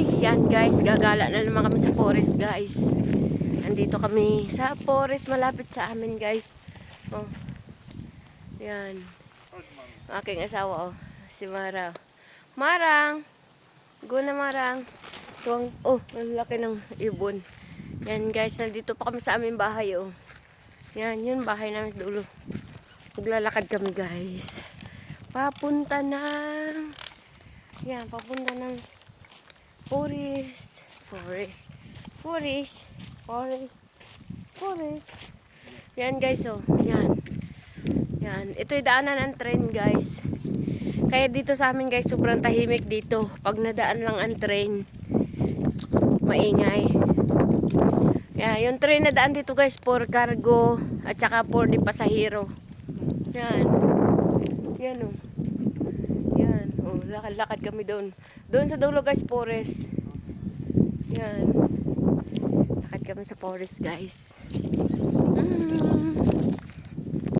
guys, yan guys, gagala na naman kami sa forest guys. Nandito kami sa forest malapit sa amin guys. Oh. Yan. Aking asawa oh, si Mara. Marang. Go na Marang. Tuwang, oh, ang laki ng ibon. Yan guys, nandito pa kami sa aming bahay oh. Yan, yun bahay namin sa dulo. Maglalakad kami guys. Papunta ng papunta ng forest. Yan guys oh, yan. Yan, ito yung daanan ng train guys. Kaya dito sa amin guys, sobrang tahimik dito. Pag nadaan lang ang train, maingay. Yeah, yung train na daan dito guys, for cargo at saka for the pasahero. Yan. Yan oh. Yan. Oh, lakad-lakad kami doon. Doon sa dulo guys, forest. Yan. Lakad kami sa forest guys.